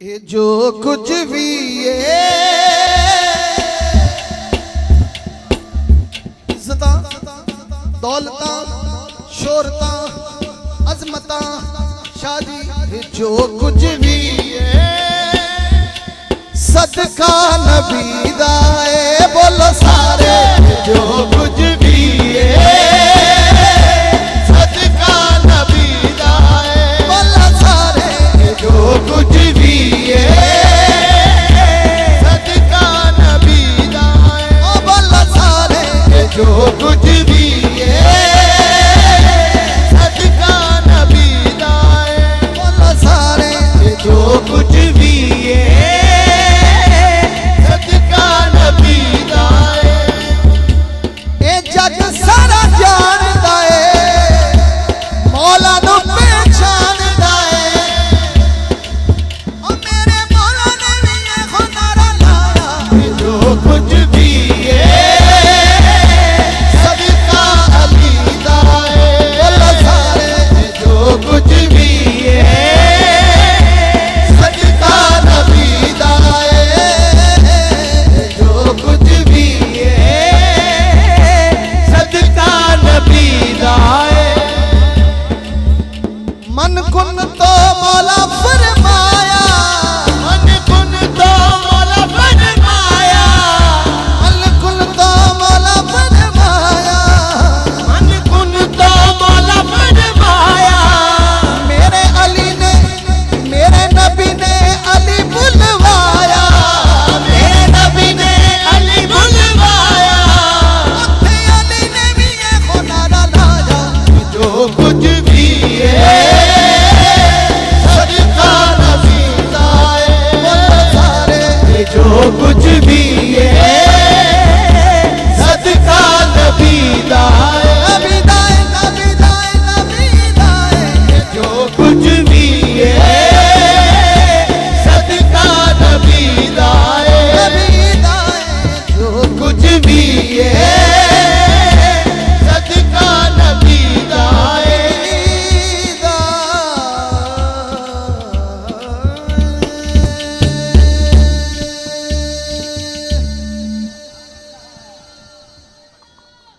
ये जो कुछ भी है इज्जता दौलता शोहरता अजमता शादी, ये जो कुछ भी है सदका नबी दा है। बोलो सारे ये जो कुछ भी है सदका नबी दा है। बोलो सारे ये जो कुछ भी है सदका नबी दा है। ओ बोलो सारे ये जो कुछ भी है सदका नबी दा है। बोलो सारे ये जो कुछ